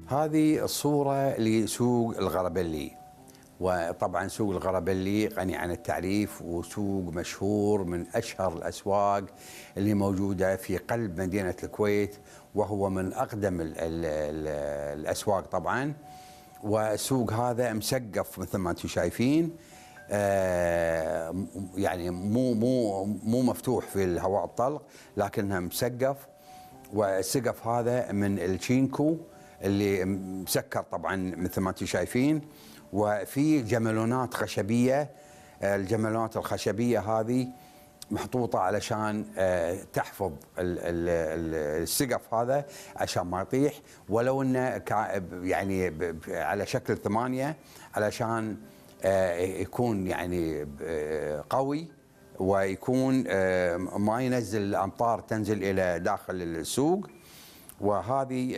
هذه الصورة لسوق الغربلي. وطبعا سوق الغربلي غني عن التعريف، وسوق مشهور من أشهر الأسواق اللي موجودة في قلب مدينة الكويت، وهو من أقدم الأسواق طبعا. والسوق هذا مسقف مثل ما انتم شايفين، يعني مو مفتوح في الهواء الطلق، لكنها مسقف. والسقف هذا من الشينكو اللي مسكر طبعا مثل ما انتم شايفين، وفي جمالونات خشبيه. الجمالونات الخشبيه هذه محطوطه علشان تحفظ السقف هذا عشان ما يطيح، ولو انه يعني على شكل 8 علشان يكون يعني قوي، ويكون ما ينزل الامطار تنزل الى داخل السوق. وهذه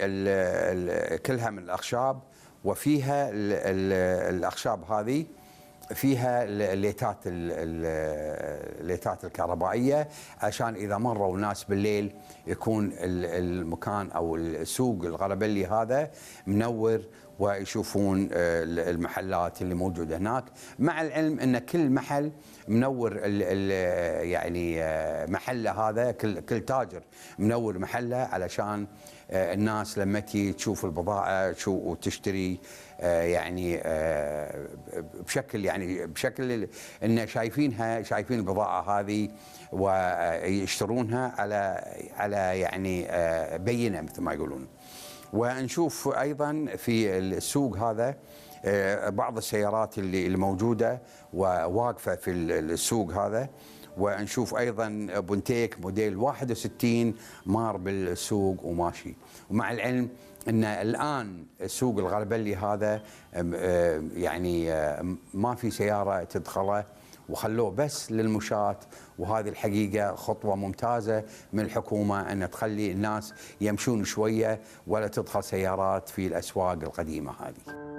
كلها من الاخشاب، وفيها الاخشاب هذه فيها الليتات الكهربائيه، عشان اذا مروا ناس بالليل يكون المكان او السوق الغربلي هذا منور، ويشوفون المحلات اللي موجوده هناك. مع العلم ان كل محل منور يعني محله، هذا كل تاجر منور محله علشان الناس لما تجي تشوف البضاعه وتشتري يعني بشكل ان شايفين البضاعه هذه ويشترونها على يعني بينه مثل ما يقولون. ونشوف ايضا في السوق هذا بعض السيارات اللي موجوده وواقفه في السوق هذا. ونشوف ايضا بونتيك موديل 61 مار بالسوق وماشي. ومع العلم ان الان السوق الغربلي هذا يعني ما في سياره تدخله، وخلوه بس للمشاة. وهذه الحقيقة خطوة ممتازة من الحكومة أن تخلي الناس يمشون شوية ولا تدخل سيارات في الأسواق القديمة هذه.